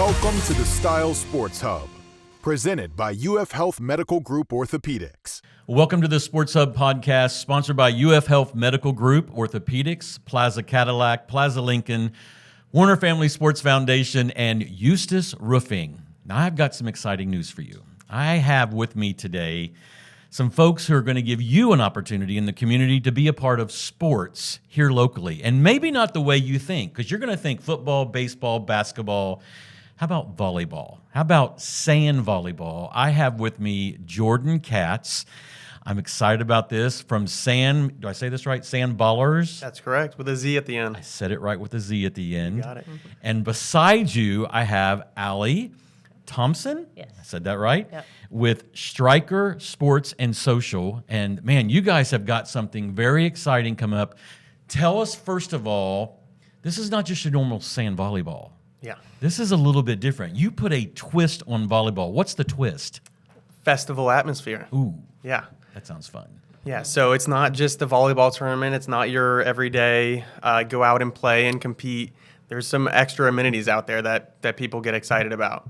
Welcome to the Style Sports Hub, presented by UF Health Medical Group Orthopaedics. Welcome to the Sports Hub podcast, sponsored by UF Health Medical Group Orthopaedics, Plaza Cadillac, Plaza Lincoln, Warner Family Sports Foundation, and Eustis Roofing. Now, I've got some exciting news for you. I have with me today some folks who are going to give you an opportunity in the community to be a part of sports here locally. And maybe not the way you think, because you're going to think football, baseball, basketball. How about volleyball? How about sand volleyball? I have with me Jordan Katz. I'm excited about this from Sand, do I say this right? Sand Ballerz? That's correct, with a Z at the end. I said it right with a Z at the end. You got it. And beside you, I have Allie Thompson. Yes. I said that right? Yep. With Stryker Sports and Social. And man, you guys have got something very exciting coming up. Tell us, first of all, this is not just your normal sand volleyball. Yeah. This is a little bit different. You put a twist on volleyball. What's the twist? Festival atmosphere. Ooh, Yeah. that sounds fun. Yeah, so it's not just a volleyball tournament. It's not your everyday go out and play and compete. There's some extra amenities out there that people get excited about.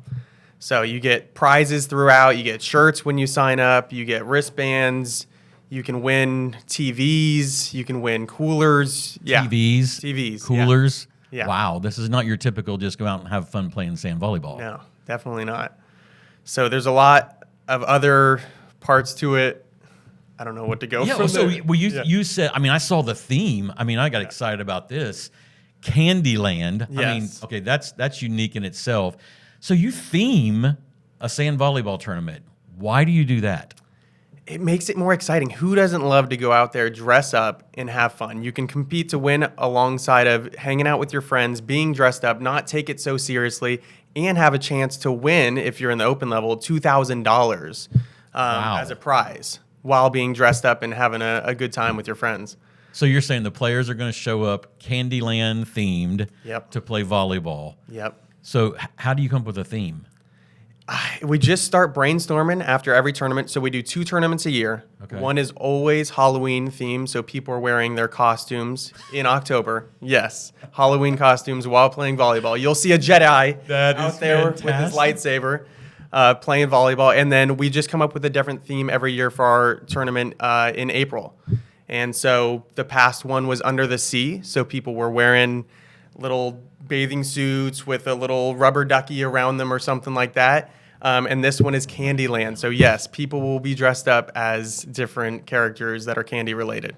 So you get prizes throughout. You get shirts when you sign up. You get wristbands. You can win TVs. You can win coolers. Yeah. TVs. Coolers. Yeah. Wow, this is not your typical just go out and have fun playing sand volleyball. No, definitely not. So there's a lot of other parts to it. I don't know what to go Yeah, from so there. you said, I mean, I saw the theme. I mean, I got excited about this. Candyland. Yes. I mean, okay, that's unique in itself. So you theme a sand volleyball tournament. Why do you do that? It makes it more exciting. Who doesn't love to go out there, dress up, and have fun? You can compete to win alongside of hanging out with your friends, being dressed up, not take it so seriously, and have a chance to win, if you're in the open level, $2,000 Wow. as a prize while being dressed up and having a good time with your friends. So you're saying the players are going to show up Candyland themed Yep. to play volleyball. Yep. So how do you come up with a theme? We just start brainstorming after every tournament. So we do 2 tournaments a year. Okay. One is always Halloween themed, so people are wearing their costumes in October. Yes, Halloween costumes while playing volleyball. You'll see a Jedi That out is there with his fantastic. lightsaber playing volleyball. And then we just come up with a different theme every year for our tournament in April. And so the past one was Under the Sea, so people were wearing little bathing suits with a little rubber ducky around them or something like that. And this one is Candyland. So yes, people will be dressed up as different characters that are candy related.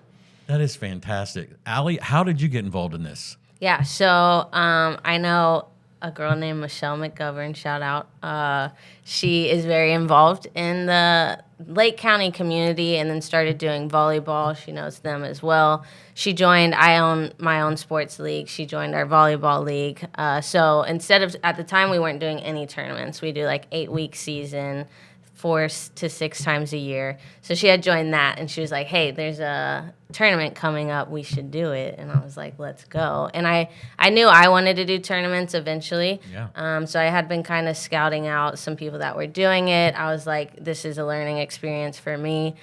That is fantastic. Allie, how did you get involved in this? Yeah, so I know a girl named Michelle McGovern, shout out. She is very involved in the Lake County community and then started doing volleyball. She knows them as well. She joined, I own my own sports league. She joined our volleyball league. So instead of, at the time we weren't doing any tournaments. We do like 8-week season, 4 to 6 times a year. So she had joined that, and she was like, hey, there's a tournament coming up. We should do it. And I was like, let's go. And I knew I wanted to do tournaments eventually. Yeah. So I had been kind of scouting out some people that were doing it. I was like, this is a learning experience for me.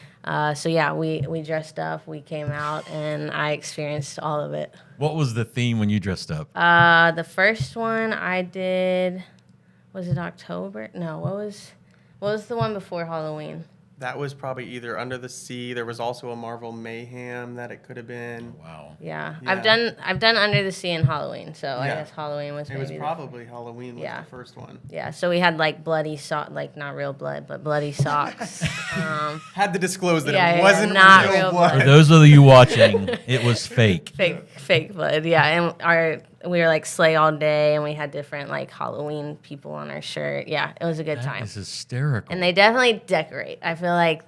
So yeah, we dressed up, we came out, and I experienced all of it. What was the theme when you dressed up? The first one I did, was it October? No, what was the one before Halloween? That was probably either Under the Sea. There was also a Marvel Mayhem that it could have been. Wow. Yeah. Yeah. I've done Under the Sea and Halloween, so I Yeah. guess Halloween was It maybe was the- probably Halloween was Yeah. the first one. yeah. So we had like bloody socks, like not real blood, but bloody socks. Had to disclose that Yeah, it yeah, wasn't not real real blood. For those of you watching, it was fake. fake blood, yeah. And we were like sleigh all day, and we had different like Halloween people on our shirt. Yeah, it was a good That time. is hysterical. And they definitely decorate. I feel like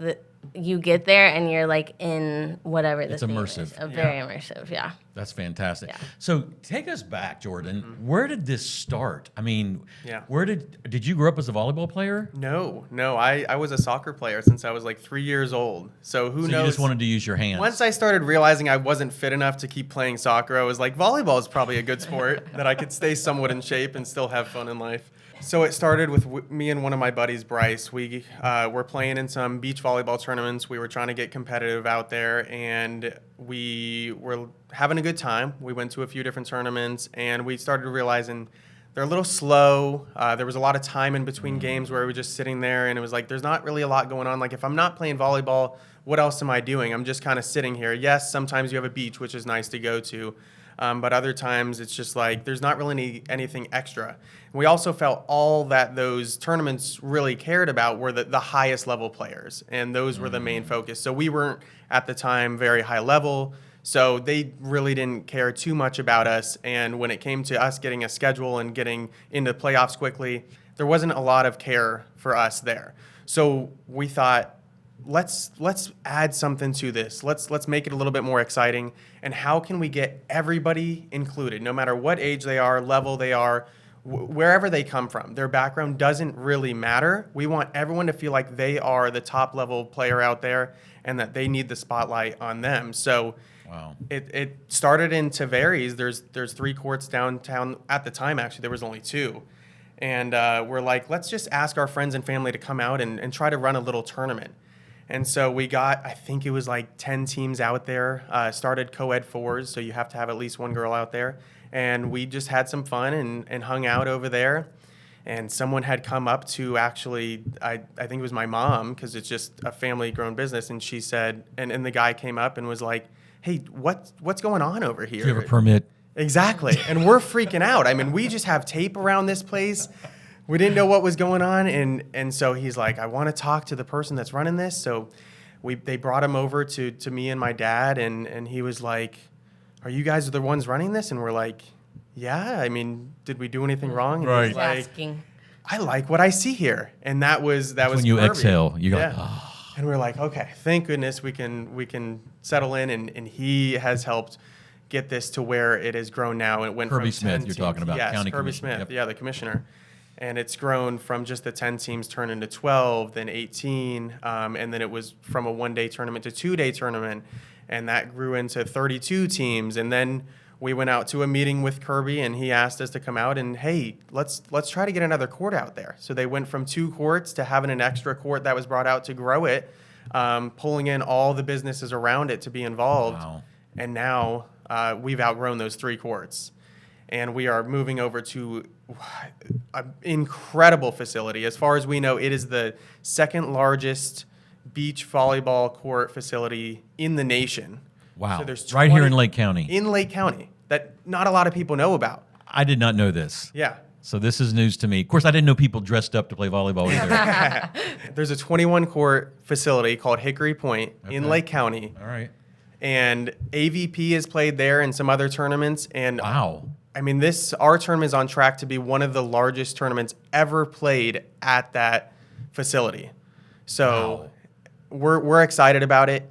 you get there and you're like in whatever the It's theme immersive. is. Very immersive, yeah. That's fantastic. Yeah. So take us back, Jordan. Where did this start? I mean, Yeah. where did you grow up as a volleyball player? No. I was a soccer player since I was like 3 years old. So who So knows? you just wanted to use your hands. Once I started realizing I wasn't fit enough to keep playing soccer, I was like, volleyball is probably a good sport that I could stay somewhat in shape and still have fun in life. So it started with me and one of my buddies, Bryce. We were playing in some beach volleyball tournaments. We were trying to get competitive out there, and we were having a good time. We went to a few different tournaments, and we started realizing they're a little slow. There was a lot of time in between games where we were just sitting there, and it was like, there's not really a lot going on. Like, if I'm not playing volleyball, what else am I doing? I'm just kind of sitting here. Yes, sometimes you have a beach, which is nice to go to. But other times it's just like there's not really anything extra. And we also felt all that those tournaments really cared about were the highest level players, and those were the main focus. So we weren't at the time very high level, so they really didn't care too much about us. And when it came to us getting a schedule and getting into playoffs quickly, there wasn't a lot of care for us there. So we thought, let's add something to this. Let's make it a little bit more exciting. And how can we get everybody included, no matter what age they are, level they are, wherever they come from? Their background doesn't really matter. We want everyone to feel like they are the top level player out there and that they need the spotlight on them. So Wow. It started in Tavares. There's 3 courts downtown. At the time, actually, there was only 2. And we're like, let's just ask our friends and family to come out and try to run a little tournament. And so we got, I think it was like 10 teams out there, started co-ed 4s, so you have to have at least one girl out there. And we just had some fun and hung out over there. And someone had come up to actually, I think it was my mom, because it's just a family-grown business, and she said, and the guy came up and was like, hey, what's going on over here? Do you have a permit? Exactly. And we're freaking out. I mean, we just have tape around this place. We didn't know what was going on. And so he's like, I want to talk to the person that's running this. So they brought him over to me and my dad. And he was like, are you guys the ones running this? And we're like, yeah. I mean, did we do anything wrong? And Right. he's like, Asking. I like what I see here. And that was When you Kirby. exhale, you go, Yeah. oh. And we're like, okay, thank goodness we can settle in, and he has helped get this to where it has grown now. It went Kirby from Smith, 10 you're teams. talking about, yes, county Kirby commissioner, Smith, yep. yeah, the commissioner, and it's grown from just the 10 teams turned into 12, then 18, and then it was from a 1-day tournament to 2-day tournament, and that grew into 32 teams, and then we went out to a meeting with Kirby, and he asked us to come out and, hey, let's try to get another court out there. So they went from 2 courts to having an extra court that was brought out to grow it, pulling in all the businesses around it to be involved. Wow. And now we've outgrown those 3 courts. And we are moving over to an incredible facility. As far as we know, it is the 2nd largest beach volleyball court facility in the nation. Wow. So there's Right here 20 in Lake County. In Lake County, that not a lot of people know about. I did not know this. Yeah. So this is news to me. Of course, I didn't know people dressed up to play volleyball either. There's a 21-court facility called Hickory Point in Okay. Lake County. All right. And AVP has played there and some other tournaments. And Wow. I mean, our tournament is on track to be one of the largest tournaments ever played at that facility. So we're excited about it.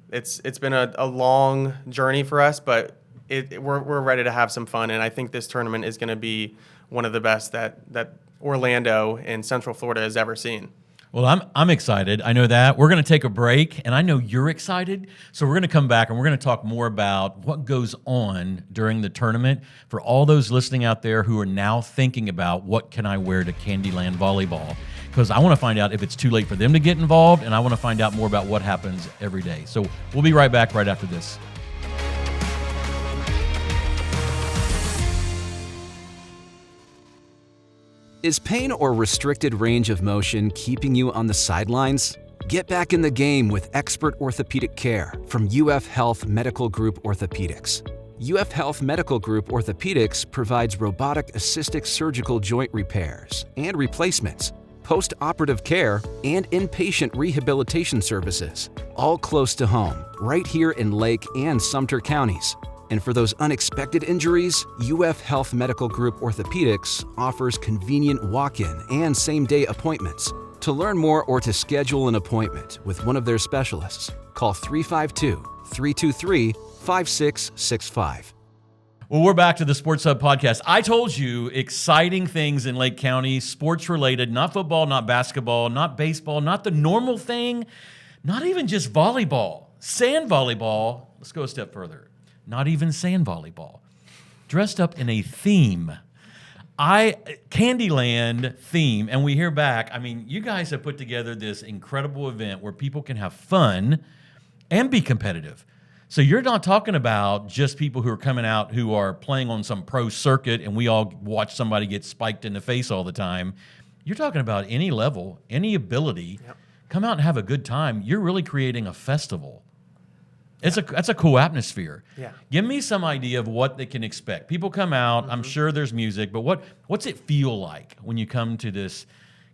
It's been a long journey for us, but we're ready to have some fun. And I think this tournament is going to be one of the best that Orlando and Central Florida has ever seen. Well, I'm excited. I know that. We're going to take a break, and I know you're excited. So we're going to come back, and we're going to talk more about what goes on during the tournament for all those listening out there who are now thinking about what can I wear to Candyland Volleyball, because I want to find out if it's too late for them to get involved, and I want to find out more about what happens every day. So we'll be right back right after this. Is pain or restricted range of motion keeping you on the sidelines? Get back in the game with expert orthopedic care from UF Health Medical Group Orthopaedics. UF Health Medical Group Orthopaedics provides robotic-assisted surgical joint repairs and replacements, post-operative care, and inpatient rehabilitation services, all close to home, right here in Lake and Sumter counties. And for those unexpected injuries, UF Health Medical Group Orthopaedics offers convenient walk-in and same-day appointments. To learn more or to schedule an appointment with one of their specialists, call 352-323-5665. Well, we're back to the Sports Hub podcast. I told you exciting things in Lake County, sports related, not football, not basketball, not baseball, not the normal thing, not even just volleyball. Sand volleyball, let's go a step further. Not even sand volleyball. Dressed up in a theme. Candyland theme, and we hear back. I mean, you guys have put together this incredible event where people can have fun and be competitive. So you're not talking about just people who are coming out who are playing on some pro circuit and we all watch somebody get spiked in the face all the time. You're talking about any level, any ability. Yep. Come out and have a good time. You're really creating a festival. That's a cool atmosphere. Yeah. Give me some idea of what they can expect. People come out. I'm sure there's music, but what's it feel like when you come to this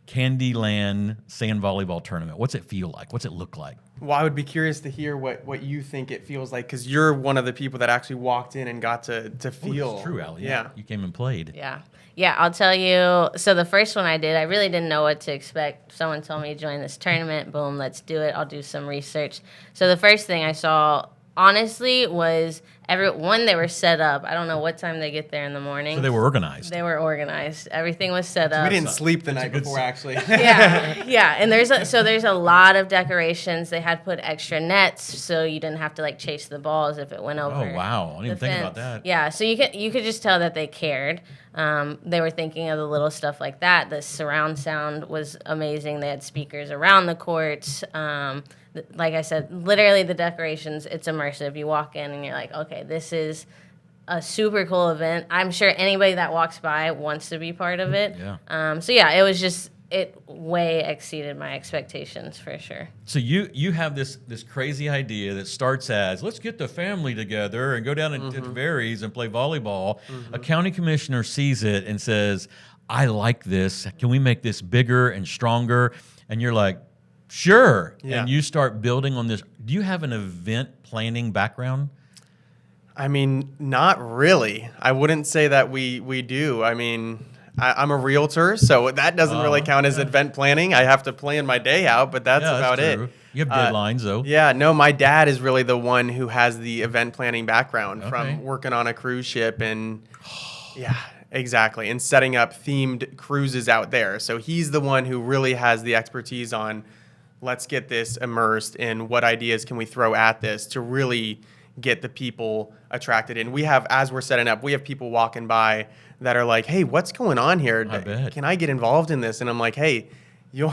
Candyland sand volleyball tournament? What's it feel like? What's it look like? Well, I would be curious to hear what you think it feels like, because you're one of the people that actually walked in and got to feel. Oh, it's true, Allie. Yeah. You came and played. Yeah, I'll tell you. So the first one I did, I really didn't know what to expect. Someone told me to join this tournament. Boom, let's do it. I'll do some research. So the first thing I saw, honestly, was they were set up. I don't know what time they get there in the morning. So they were organized. They were organized. Everything was set up. We didn't sleep the night before, actually. Yeah. And there's a lot of decorations. They had put extra nets so you didn't have to like chase the balls if it went over. Oh wow! I didn't even think about that. Yeah, so you could just tell that they cared. They were thinking of the little stuff like that. The surround sound was amazing. They had speakers around the courts. Like I said, literally the decorations, it's immersive. You walk in and you're like, okay, this is a super cool event. I'm sure anybody that walks by wants to be part of it. Yeah. It way exceeded my expectations for sure. So you have this crazy idea that starts as, let's get the family together and go down to Varies and play volleyball. A county commissioner sees it and says, I like this. Can we make this bigger and stronger? And you're like, sure. Yeah. And you start building on this. Do you have an event planning background? I mean, not really. I wouldn't say that we do. I mean, I'm a realtor, so that doesn't really count as event planning. I have to plan my day out, but that's about true. it. You have deadlines, though. Yeah, no, my dad is really the one who has the event planning background from working on a cruise ship and, yeah, exactly, and setting up themed cruises out there. So he's the one who really has the expertise on, let's get this immersed in what ideas can we throw at this to really get the people attracted in. We have, as we're setting up, we have people walking by that are like, hey, what's going on here? I bet. Can I get involved in this? And I'm like, hey, you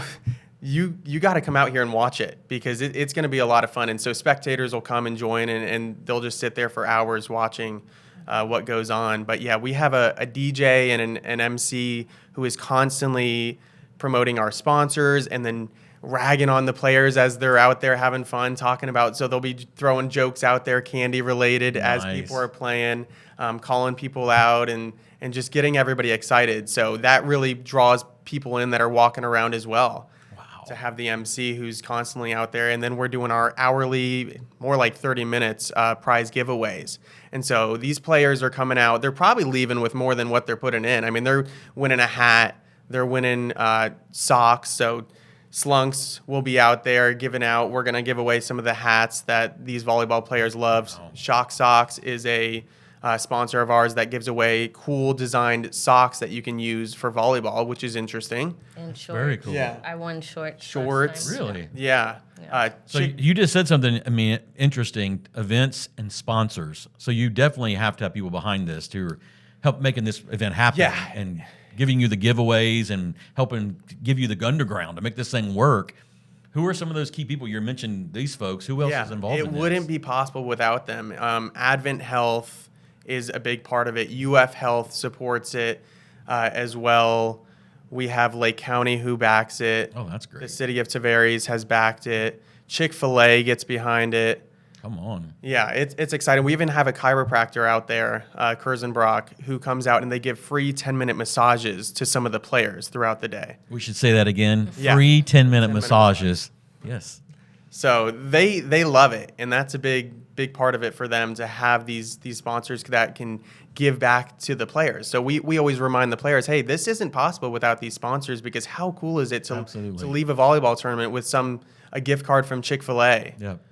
got to come out here and watch it, because it's going to be a lot of fun. And so spectators will come and join, and they'll just sit there for hours watching what goes on. But yeah, we have a DJ and an MC who is constantly promoting our sponsors and then ragging on the players as they're out there having fun, talking about, so they'll be throwing jokes out there, candy related, as people are playing, calling people out and just getting everybody excited. So that really draws people in that are walking around as well. Wow. To have the MC who's constantly out there. And then we're doing our hourly, more like 30 minutes prize giveaways. And so these players are coming out, they're probably leaving with more than what they're putting in. I mean, they're winning a hat, they're winning socks. So Slunks will be out there giving out. We're going to give away some of the hats that these volleyball players love. Wow. Shock Socks is a sponsor of ours that gives away cool designed socks that you can use for volleyball, which is interesting. And shorts. Very cool. Yeah. I won shorts. Shorts. Really? Yeah. So you just said something, I mean, interesting, events and sponsors. So you definitely have to have people behind this to help making this event happen. Yeah. And giving you the giveaways and helping give you the underground to make this thing work. Who are some of those key people? You mentioned these folks. Who else is involved in this? It wouldn't be possible without them. Advent Health is a big part of it. UF Health supports it as well. We have Lake County who backs it. Oh, that's great. The city of Tavares has backed it. Chick-fil-A gets behind it. Come on. Yeah, it's exciting. We even have a chiropractor out there, Kurzenbrock, who comes out and they give free 10-minute massages to some of the players throughout the day. We should say that again. Yeah. Free 10-minute massages. Yes. So they love it, and that's a big part of it for them to have these sponsors that can give back to the players. So we always remind the players, hey, this isn't possible without these sponsors, because how cool is it to leave a volleyball tournament with a gift card from Chick-fil-A? Yep.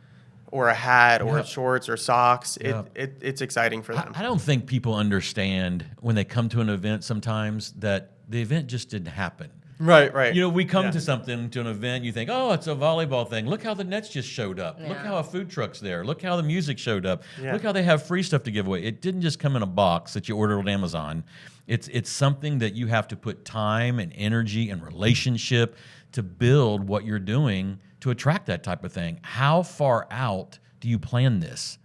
Or a hat, or shorts, or socks. It's exciting for them. I don't think people understand when they come to an event sometimes that the event just didn't happen. Right. You know, we come to an event, you think, oh, it's a volleyball thing. Look how the nets just showed up. Yeah. Look how a food truck's there. Look how the music showed up. Yeah. Look how they have free stuff to give away. It didn't just come in a box that you ordered on Amazon. It's something that you have to put time and energy and relationship to build what you're doing to attract that type of thing. How far out do you plan this?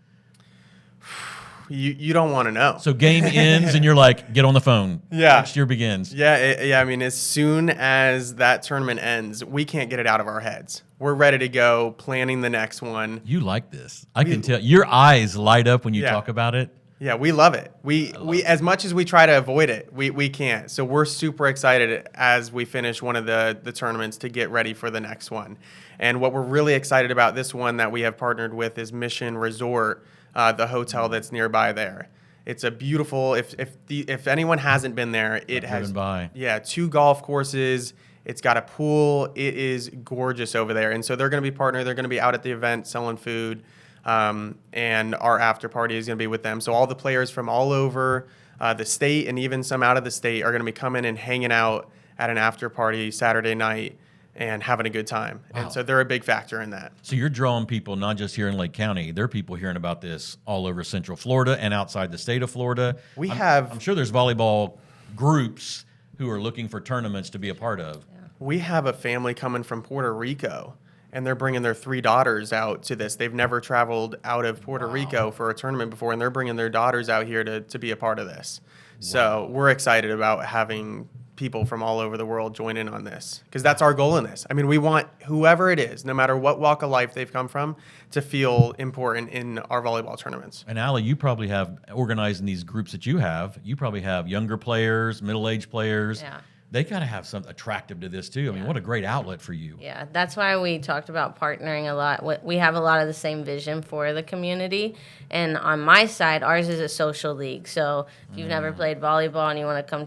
You don't want to know. So game ends and you're like, get on the phone. Yeah. Next year begins. Yeah. I mean, as soon as that tournament ends, we can't get it out of our heads. We're ready to go, planning the next one. You like this. I can tell. Your eyes light up when you talk about it. Yeah, we love it. We as much as we try to avoid it, we can't. So we're super excited as we finish one of the tournaments to get ready for the next one. And what we're really excited about this one that we have partnered with is Mission Resort, the hotel that's nearby there. It's a beautiful. If anyone hasn't been there, it has 2 golf courses. It's got a pool. It is gorgeous over there. And so they're going to be partnered. They're going to be out at the event selling food. And our after party is going to be with them. So all the players from all over the state and even some out of the state are going to be coming and hanging out at an after party Saturday night and having a good time. Wow. And so they're a big factor in that. So you're drawing people not just here in Lake County. There are people hearing about this all over Central Florida and outside the state of Florida. I'm sure there's volleyball groups who are looking for tournaments to be a part of. Yeah. We have a family coming from Puerto Rico, and they're bringing their 3 daughters out to this. They've never traveled out of Puerto Rico for a tournament before, and they're bringing their daughters out here to be a part of this. So we're excited about having people from all over the world join in on this, because that's our goal in this. I mean, we want whoever it is, no matter what walk of life they've come from, to feel important in our volleyball tournaments. And Allie, you probably have, organizing these groups that you probably have younger players, middle-aged players. Yeah. They got to have something attractive to this, too. I mean, what a great outlet for you. Yeah, that's why we talked about partnering a lot. We have a lot of the same vision for the community. And on my side, ours is a social league. So if you've never played volleyball and you want to come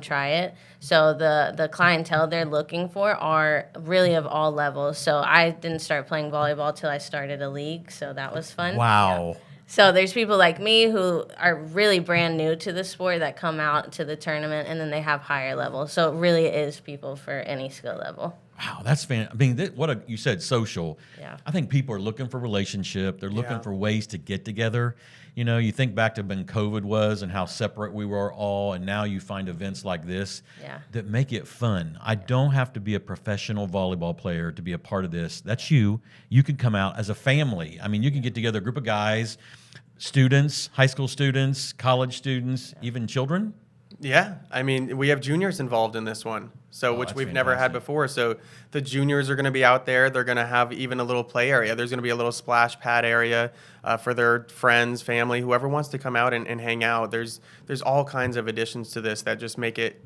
try it. So the clientele they're looking for are really of all levels. So I didn't start playing volleyball till I started a league, so that was fun. Wow. Yeah. So there's people like me who are really brand new to the sport that come out to the tournament, and then they have higher levels. So it really is people for any skill level. Wow, that's fantastic. I mean, you said social. Yeah. I think people are looking for relationship. They're looking for ways to get together. You know, you think back to when COVID was and how separate we were all, and now you find events like this that make it fun. I don't have to be a professional volleyball player to be a part of this. That's you. You can come out as a family. I mean, you can get together a group of guys, students, high school students, college students, even children. Yeah, I mean, we have juniors involved in this one, so which we've never had before. So the juniors are going to be out there. They're going to have even a little play area. There's going to be a little splash pad area for their friends, family, whoever wants to come out and hang out. There's all kinds of additions to this that just make it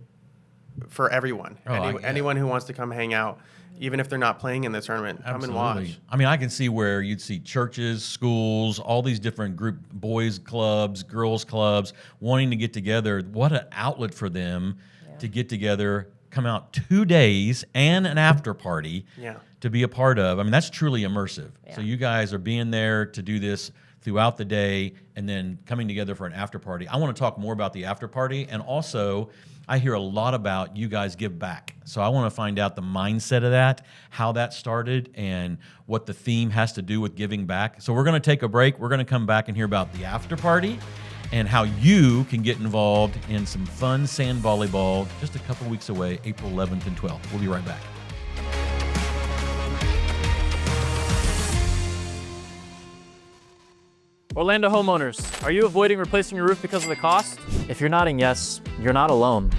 for everyone. Anyone who wants to come hang out, even if they're not playing in the tournament, come and watch. I mean, I can see where you'd see churches, schools, all these different boys clubs, girls clubs wanting to get together. What an outlet for them to get together, come out 2 days and an after party to be a part of. I mean, that's truly immersive. So you guys are being there to do this throughout the day and then coming together for an after party. I want to talk more about the after party, and also I hear a lot about you guys give back. So I want to find out the mindset of that, how that started, and what the theme has to do with giving back. So we're going to take a break. We're going to come back and hear about the after party and how you can get involved in some fun sand volleyball just a couple weeks away, April 11th and 12th. We'll be right back. Orlando homeowners, are you avoiding replacing your roof because of the cost? If you're nodding yes, you're not alone.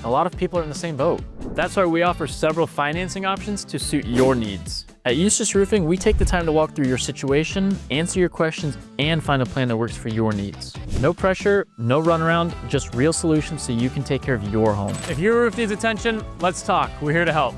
A lot of people are in the same boat. That's why we offer several financing options to suit your needs. At Eustis Roofing, we take the time to walk through your situation, answer your questions, and find a plan that works for your needs. No pressure, no runaround, just real solutions so you can take care of your home. If your roof needs attention, let's talk. We're here to help.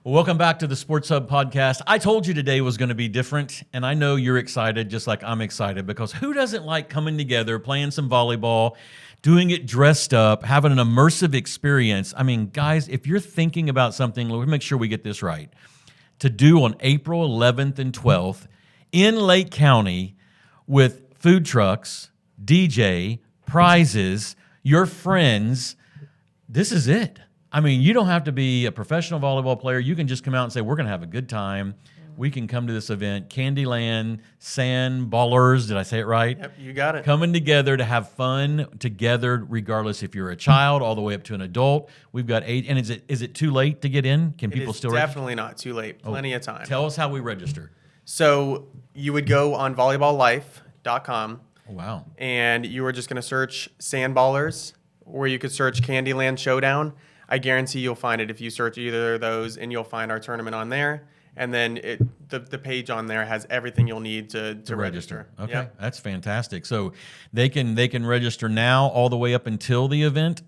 Well, welcome back to the Sports Hub podcast. I told you today was going to be different, and I know you're excited just like I'm excited, because who doesn't like coming together, playing some volleyball, doing it dressed up, having an immersive experience? I mean, guys, if you're thinking about something, let's make sure we get this right, to do on April 11th and 12th in Lake County with food trucks, DJ, prizes, your friends, this is it. I mean, you don't have to be a professional volleyball player. You can just come out and say, we're going to have a good time. We can come to this event. Candyland, Sand Ballerz, did I say it right? Yep, you got it. Coming together to have fun together, regardless if you're a child all the way up to an adult. We've got 8. And is it too late to get in? Can people still register? Definitely not too late. Plenty of time. Tell us how we register. So you would go on volleyballlife.com Oh, wow. and you were just going to search Sand Ballerz, or you could search Candyland Showdown. I guarantee you'll find it if you search either of those, and you'll find our tournament on there. And then the page on there has everything you'll need to register. Okay, Yep. that's fantastic. So they can register now all the way up until the event.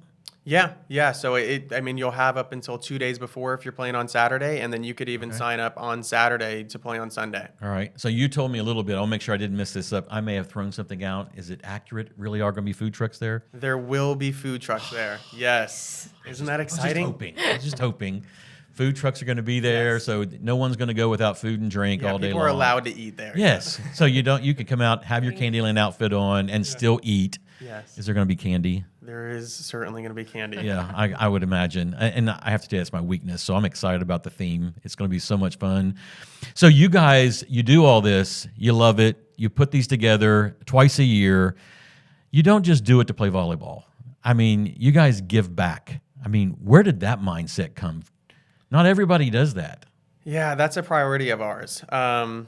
Yeah. So you'll have up until 2 days before if you're playing on Saturday, and then you could even sign up on Saturday to play on Sunday. All right. So you told me a little bit. I'll make sure I didn't mess this up. I may have thrown something out. Is it accurate? Really are going to be food trucks there? There will be food trucks there. Yes. Isn't that exciting? I was just hoping. Food trucks are going to be there, Yes. so no one's going to go without food and drink all day long. People are allowed to eat there. Yes. So you can come out, have your Candyland outfit on, and still eat. Yes. Is there going to be candy? There is certainly going to be candy. Yeah, I would imagine. And I have to tell you, that's my weakness. So I'm excited about the theme. It's going to be so much fun. So you guys, you do all this. You love it. You put these together twice a year. You don't just do it to play volleyball. I mean, you guys give back. I mean, where did that mindset come from? Not everybody does that. Yeah, that's a priority of ours. My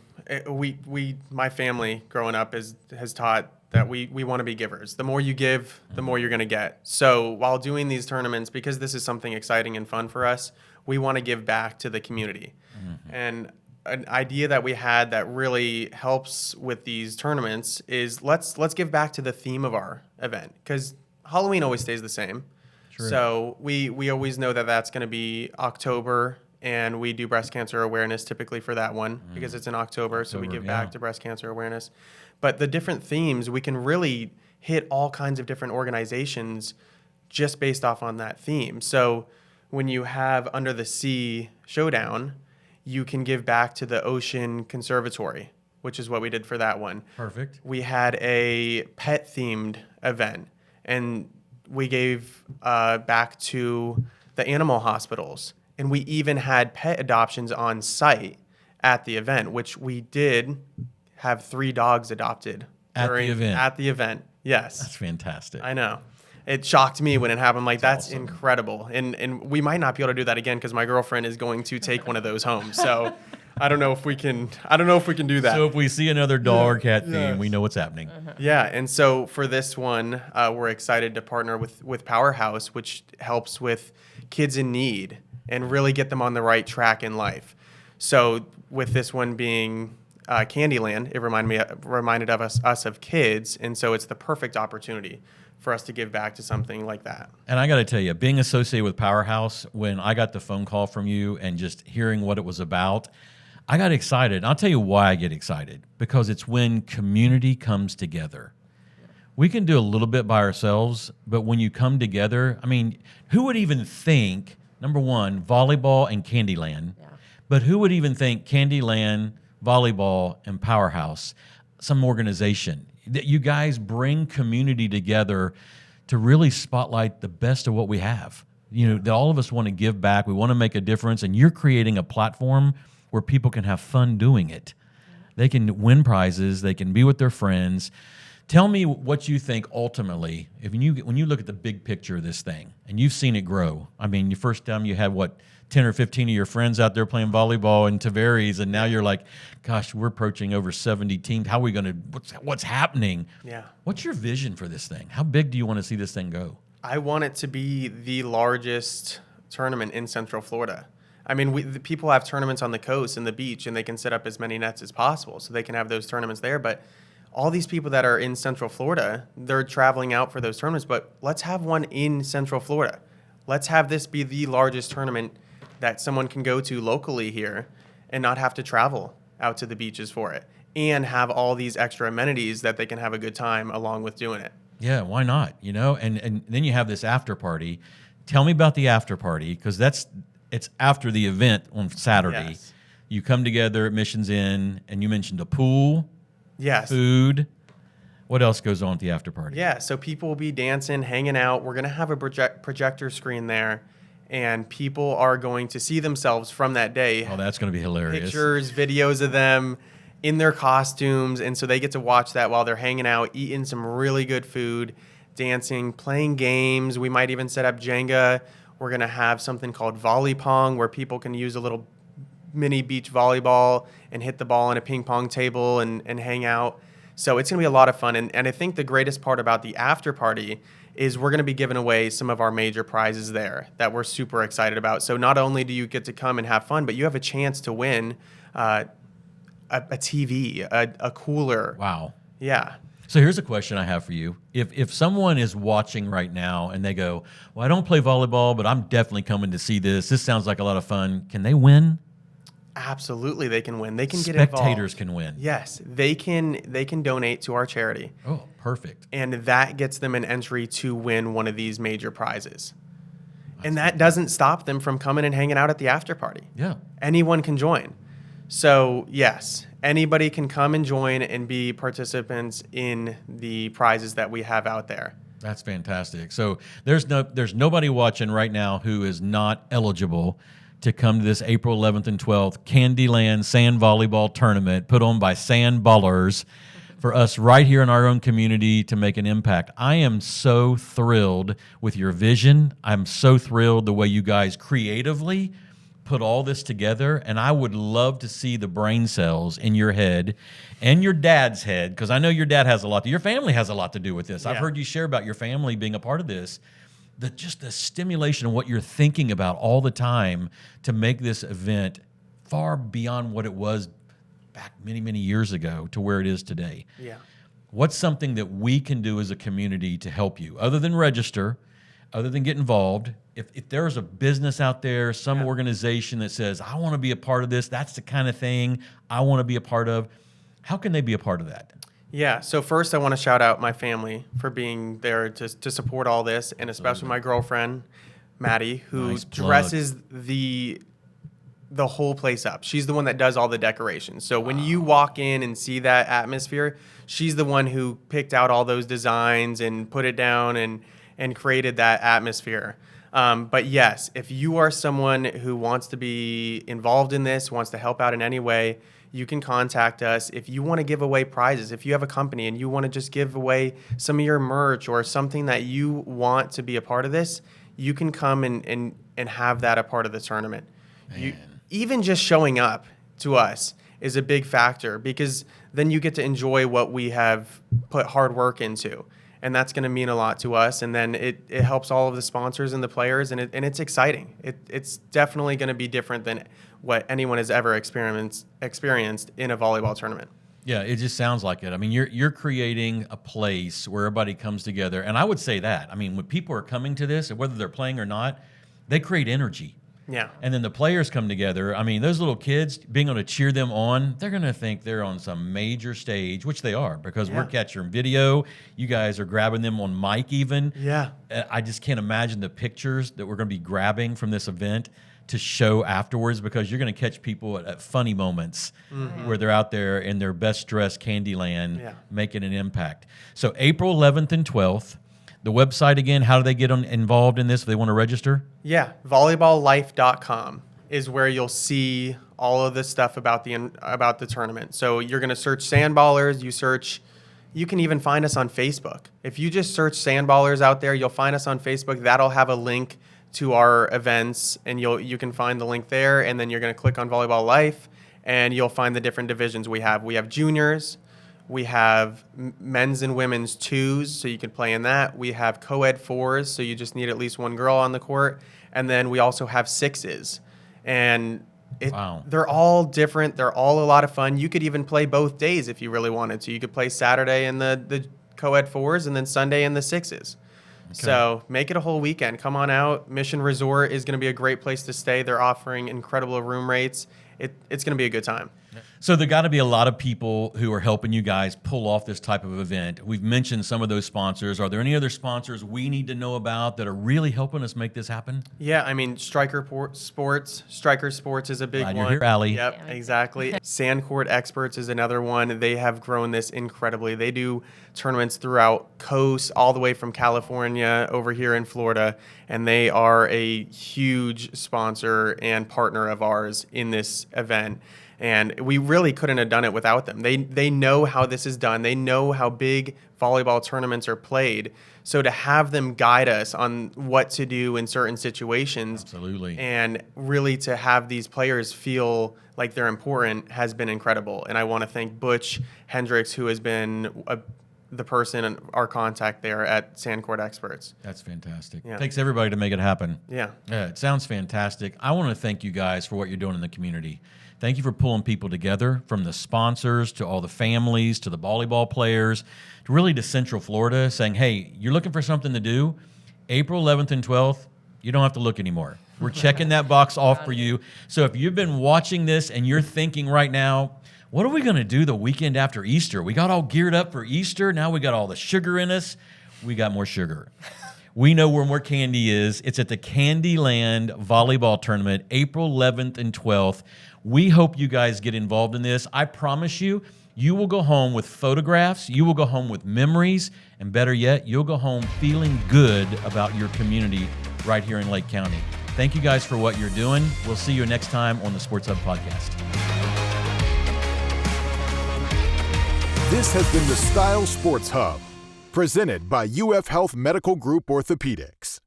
family growing up has taught that we want to be givers. The more you give, the more you're going to get. So while doing these tournaments, because this is something exciting and fun for us, we want to give back to the community. And an idea that we had that really helps with these tournaments is let's give back to the theme of our event, because Halloween always stays the same. So we always know that that's going to be October, and we do breast cancer awareness typically for that one because it's in October, so we give back to breast cancer awareness. But the different themes, we can really hit all kinds of different organizations just based off on that theme. So when you have Under the Sea Showdown, you can give back to the Ocean Conservatory, which is what we did for that one. Perfect. We had a pet-themed event, and we gave back to the animal hospitals. And we even had pet adoptions on site at the event, which we did have 3 dogs adopted. At the event? At the event, yes. That's fantastic. I know. It shocked me when it happened. Like, that's awesome. Incredible. And we might not be able to do that again because my girlfriend is going to take one of those home. So I don't know if we can do that. So if we see another dog or cat theme, we know what's happening. Yeah, and so for this one, we're excited to partner with Powerhouse, which helps with kids in need and really get them on the right track in life. So with this one being Candyland, it reminded of us of kids, and so it's the perfect opportunity for us to give back to something like that. And I got to tell you, being associated with Powerhouse, when I got the phone call from you and just hearing what it was about, I got excited. And I'll tell you why I get excited, because it's when community comes together. We can do a little bit by ourselves, but when you come together, I mean, who would even think, number one, volleyball and Candyland, but who would even think Candyland, volleyball, and Powerhouse, some organization, that you guys bring community together to really spotlight the best of what we have. You know, that all of us want to give back. We want to make a difference, and you're creating a platform where people can have fun doing it. They can win prizes. They can be with their friends. Tell me what you think ultimately, when you look at the big picture of this thing, and you've seen it grow. I mean, the first time you had, 10 or 15 of your friends out there playing volleyball in Tavares, and now you're like, gosh, we're approaching over 70 teams. How are we going to, what's happening? Yeah. What's your vision for this thing? How big do you want to see this thing go? I want it to be the largest tournament in Central Florida. I mean, the people have tournaments on the coast and the beach, and they can set up as many nets as possible, so they can have those tournaments there. But all these people that are in Central Florida, they're traveling out for those tournaments, but let's have one in Central Florida. Let's have this be the largest tournament that someone can go to locally here and not have to travel out to the beaches for it, and have all these extra amenities that they can have a good time along with doing it. Yeah, why not? You know, and then you have this after party. Tell me about the after party, because it's after the event on Saturday. Yes. You come together at Missions Inn, and you mentioned a pool, Yes. food. What else goes on at the after party? Yeah, so people will be dancing, hanging out. We're going to have a projector screen there, and people are going to see themselves from that day. Oh, that's going to be hilarious. Pictures, videos of them in their costumes, and so they get to watch that while they're hanging out, eating some really good food, dancing, playing games. We might even set up Jenga. We're going to have something called Volley Pong, where people can use a little mini beach volleyball and hit the ball on a ping pong table and hang out. So it's going to be a lot of fun. And I think the greatest part about the after party is we're going to be giving away some of our major prizes there that we're super excited about. So not only do you get to come and have fun, but you have a chance to win a TV, a cooler. Wow. Yeah. So here's a question I have for you. If someone is watching right now and they go, well, I don't play volleyball, but I'm definitely coming to see this. This sounds like a lot of fun. Can they win? Absolutely, they can win. They can get involved. Spectators can win. Yes, they can donate to our charity. Oh, perfect. And that gets them an entry to win one of these major prizes. And that doesn't stop them from coming and hanging out at the after party. Yeah. Anyone can join. So, yes, anybody can come and join and be participants in the prizes that we have out there. That's fantastic. So there's nobody watching right now who is not eligible to come to this April 11th and 12th Candyland Sand Volleyball Tournament put on by Sand Ballerz for us right here in our own community to make an impact. I am so thrilled with your vision. I'm so thrilled the way you guys creatively put all this together, and I would love to see the brain cells in your head and your dad's head, because I know your dad has a lot, your family has a lot to do with this. I've heard you share about your family being a part of this. Just the stimulation of what you're thinking about all the time to make this event far beyond what it was back many, many years ago to where it is today. Yeah. What's something that we can do as a community to help you, other than register, other than get involved? If there's a business out there, some organization that says, I want to be a part of this, that's the kind of thing I want to be a part of, how can they be a part of that? Yeah, so first I want to shout out my family for being there to support all this, and especially my girlfriend, Maddie, who Nice plug. dresses the whole place up. She's the one that does all the decorations. So when you walk in and see that atmosphere, she's the one who picked out all those designs and put it down and created that atmosphere. But yes, if you are someone who wants to be involved in this, wants to help out in any way, you can contact us. If you want to give away prizes, if you have a company and you want to just give away some of your merch or something that you want to be a part of this, you can come and have that a part of the tournament. Even just showing up to us is a big factor, because then you get to enjoy what we have put hard work into. And that's going to mean a lot to us. And then it helps all of the sponsors and the players, and it's exciting. It's definitely going to be different than what anyone has ever experienced in a volleyball tournament. Yeah, it just sounds like it. I mean, you're creating a place where everybody comes together. And I would say that. I mean, when people are coming to this, whether they're playing or not, they create energy. Yeah. And then the players come together. I mean, those little kids, being able to cheer them on, they're going to think they're on some major stage, which they are, because we're catching video. You guys are grabbing them on mic even. Yeah. I just can't imagine the pictures that we're going to be grabbing from this event to show afterwards, because you're going to catch people at funny moments where they're out there in their best dressed Candyland making an impact. So April 11th and 12th. The website again, how do they get involved in this if they want to register? Yeah, volleyballlife.com is where you'll see all of the stuff about the tournament. So you're going to search Sand Ballerz. You can even find us on Facebook. If you just search Sand Ballerz out there, you'll find us on Facebook. That'll have a link to our events, and you can find the link there. And then you're going to click on Volleyball Life, and you'll find the different divisions we have. We have juniors. We have men's and women's twos, so you can play in that. We have co-ed fours, so you just need at least one girl on the court. And then we also have sixes. And they're all different. They're all a lot of fun. You could even play both days if you really wanted to. You could play Saturday in the co-ed fours and then Sunday in the sixes. Okay. So make it a whole weekend. Come on out. Mission Resort is going to be a great place to stay. They're offering incredible room rates. It's going to be a good time. So there got to be a lot of people who are helping you guys pull off this type of event. We've mentioned some of those sponsors. Are there any other sponsors we need to know about that are really helping us make this happen? Yeah, I mean, Striker Sports is a big one. You're here, Allie. Yep, exactly. Sand Court Experts is another one. They have grown this incredibly. They do tournaments throughout coast, all the way from California over here in Florida, and they are a huge sponsor and partner of ours in this event. And we really couldn't have done it without them. They know how this is done. They know how big volleyball tournaments are played. So to have them guide us on what to do in certain situations, Absolutely. and really to have these players feel like they're important has been incredible. And I want to thank Butch Hendricks, who has been the person, our contact there at Sand Court Experts. That's fantastic. Yeah. It takes everybody to make it happen. Yeah. Yeah, it sounds fantastic. I want to thank you guys for what you're doing in the community. Thank you for pulling people together, from the sponsors to all the families to the volleyball players to really to Central Florida, saying, hey, you're looking for something to do? April 11th and 12th, you don't have to look anymore. We're checking that box off for you. So if you've been watching this and you're thinking right now, what are we going to do the weekend after Easter? We got all geared up for Easter. Now we got all the sugar in us. We got more sugar. We know where more candy is. It's at the Candyland Volleyball Tournament, April 11th and 12th. We hope you guys get involved in this. I promise you, you will go home with photographs. You will go home with memories. And better yet, you'll go home feeling good about your community right here in Lake County. Thank you guys for what you're doing. We'll see you next time on the Sports Hub Podcast. This has been the Style Sports Hub, presented by UF Health Medical Group Orthopaedics.